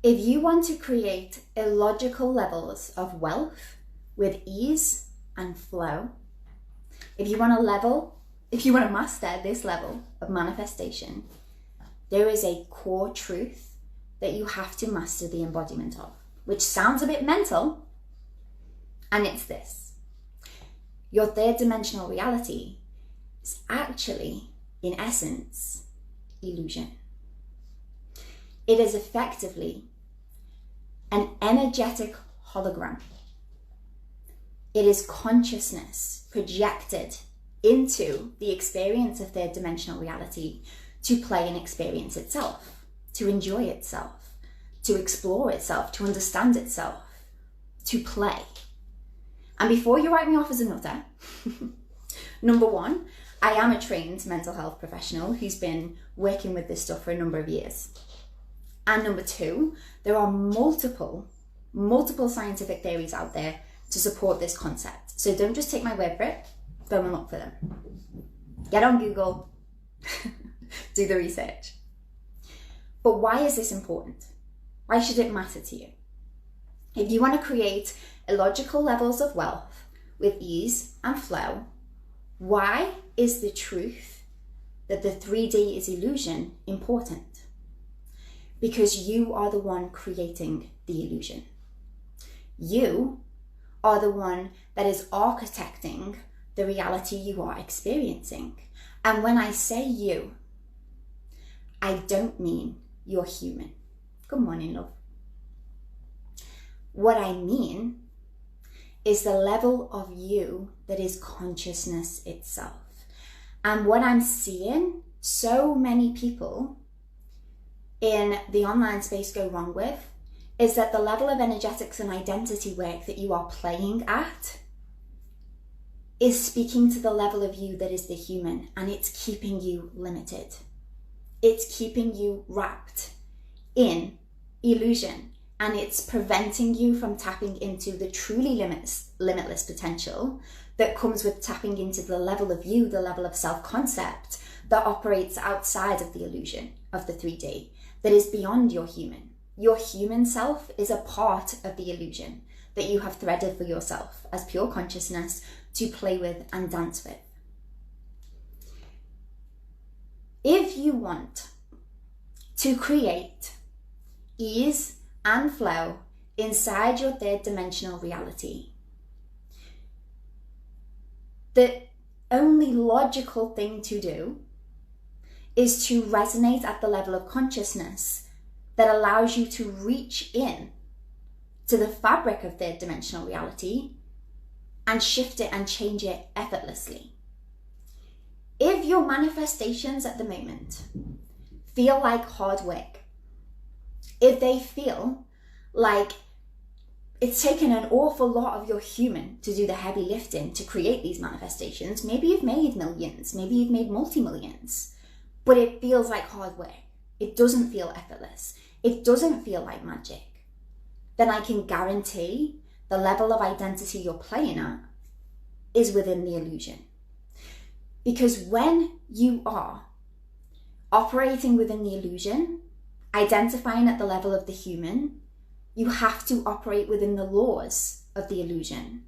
If you want to create illogical levels of wealth with ease and flow, if you want to master this level of manifestation, there is a core truth that you have to master the embodiment of, which sounds a bit mental, and it's this. Your third dimensional reality is actually, in essence, illusion. It is effectively an energetic hologram. It is consciousness projected into the experience of third dimensional reality to play and experience itself, to enjoy itself, to explore itself, to understand itself, to play. And before you write me off as a nutter, number one, I am a trained mental health professional who's been working with this stuff for a number of years. And number two, there are multiple scientific theories out there to support this concept. So don't just take my word for it, go and look for them. Get on Google, do the research. But why is this important? Why should it matter to you? If you want to create illogical levels of wealth with ease and flow, why is the truth that the 3D is illusion important? Because you are the one creating the illusion. You are the one that is architecting the reality you are experiencing. And when I say you, I don't mean you're human. Good morning, love. What I mean is the level of you that is consciousness itself. And what I'm seeing so many people in the online space go wrong with is that the level of energetics and identity work that you are playing at is speaking to the level of you that is the human, and it's keeping you limited. It's keeping you wrapped in illusion, and it's preventing you from tapping into the truly limitless potential that comes with tapping into the level of you, the level of self-concept that operates outside of the illusion of the 3D, that is beyond your human. Your human self is a part of the illusion that you have threaded for yourself as pure consciousness to play with and dance with. If you want to create ease and flow inside your third dimensional reality, the only logical thing to do is to resonate at the level of consciousness that allows you to reach in to the fabric of third dimensional reality and shift it and change it effortlessly. If your manifestations at the moment feel like hard work, if they feel like it's taken an awful lot of your human to do the heavy lifting to create these manifestations, maybe you've made millions, maybe you've made multi-millions, but it feels like hard work. It doesn't feel effortless. It doesn't feel like magic. Then I can guarantee the level of identity you're playing at is within the illusion. Because when you are operating within the illusion, identifying at the level of the human, you have to operate within the laws of the illusion.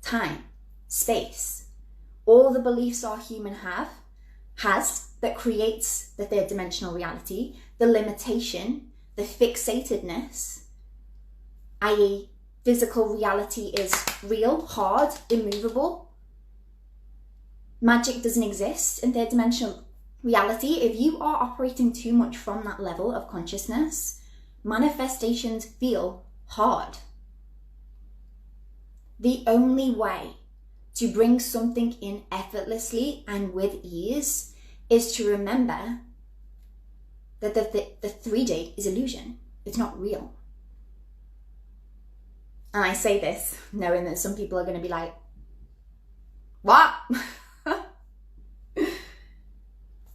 Time, space, all the beliefs our human has that creates the third dimensional reality, the limitation, the fixatedness, i.e. physical reality is real, hard, immovable. Magic doesn't exist in third dimensional reality. If you are operating too much from that level of consciousness, manifestations feel hard. The only way to bring something in effortlessly and with ease is to remember that the 3D is illusion. It's not real. And I say this knowing that some people are going to be like, what?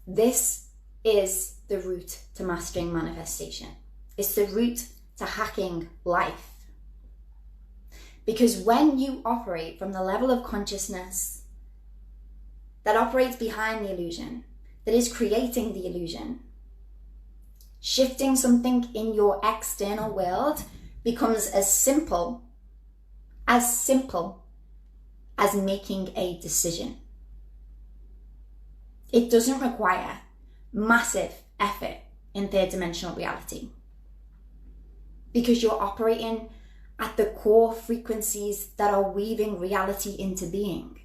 This is the route to mastering manifestation. It's the route to hacking life. Because when you operate from the level of consciousness that operates behind the illusion, that is creating the illusion, Shifting something in your external world becomes as simple as making a decision. It doesn't require massive effort in third dimensional reality because you're operating at the core frequencies that are weaving reality into being.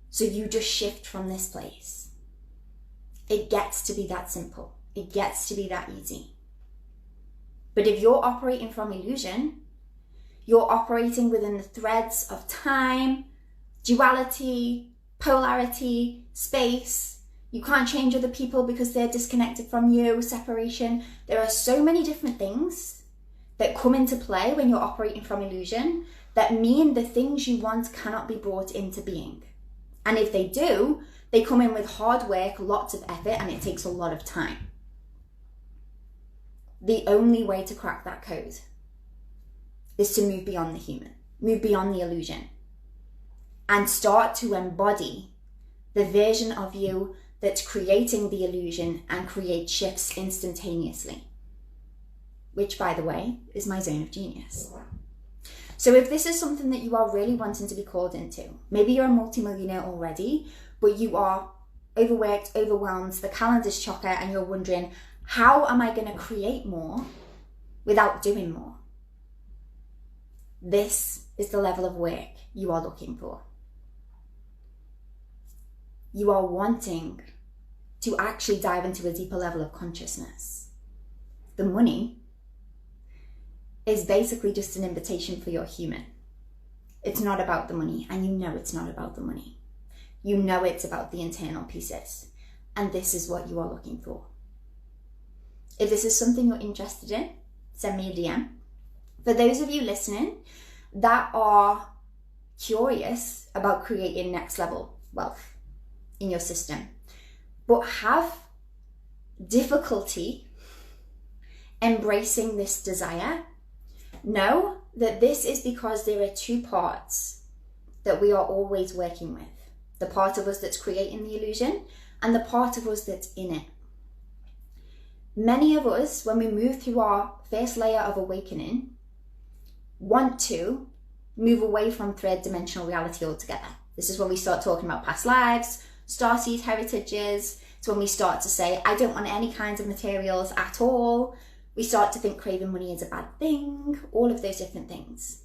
So you just shift from this place. It gets to be that simple. It gets to be that easy. But if you're operating from illusion, you're operating within the threads of time, duality, polarity, space. You can't change other people because they're disconnected from you, separation. There are so many different things that come into play when you're operating from illusion that mean the things you want cannot be brought into being. And if they do, they come in with hard work, lots of effort, and it takes a lot of time. The only way to crack that code is to move beyond the human, move beyond the illusion, and start to embody the version of you that's creating the illusion and create shifts instantaneously, which, by the way, is my zone of genius. So if this is something that you are really wanting to be called into, maybe you're a multimillionaire already, but you are overworked, overwhelmed, the calendar's chocker, and you're wondering, how am I going to create more without doing more? This is the level of work you are looking for. You are wanting to actually dive into a deeper level of consciousness. The money is basically just an invitation for your human. It's not about the money, and you know it's not about the money. You know it's about the internal pieces, and this is what you are looking for. If this is something you're interested in, send me a DM. For those of you listening that are curious about creating next level wealth in your system, but have difficulty embracing this desire, know that this is because there are two parts that we are always working with. The part of us that's creating the illusion and the part of us that's in it. Many of us, when we move through our first layer of awakening, want to move away from third dimensional reality altogether. This is when we start talking about past lives, starseed heritages. It's when we start to say, I don't want any kinds of materials at all. We start to think craving money is a bad thing, all of those different things.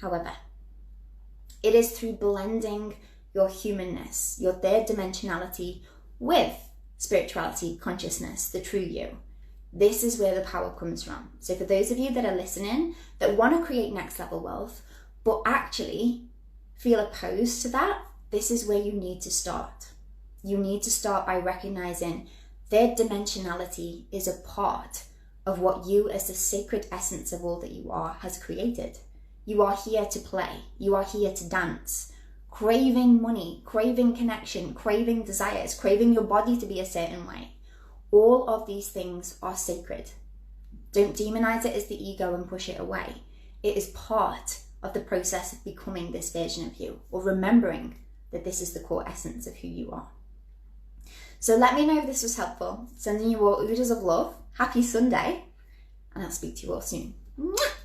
However, it is through blending your humanness, your third dimensionality with spirituality, consciousness, the true you. This is where the power comes from. So for those of you that are listening, that want to create next level wealth, but actually feel opposed to that, this is where you need to start. You need to start by recognizing third dimensionality is a part of what you as the sacred essence of all that you are has created. You are here to play. You are here to dance. Craving money, craving connection, craving desires, craving your body to be a certain way. All of these things are sacred. Don't demonize it as the ego and push it away. It is part of the process of becoming this version of you, or remembering that this is the core essence of who you are. So let me know if this was helpful. Sending you all oodles of love. Happy Sunday, and I'll speak to you all soon. Mwah!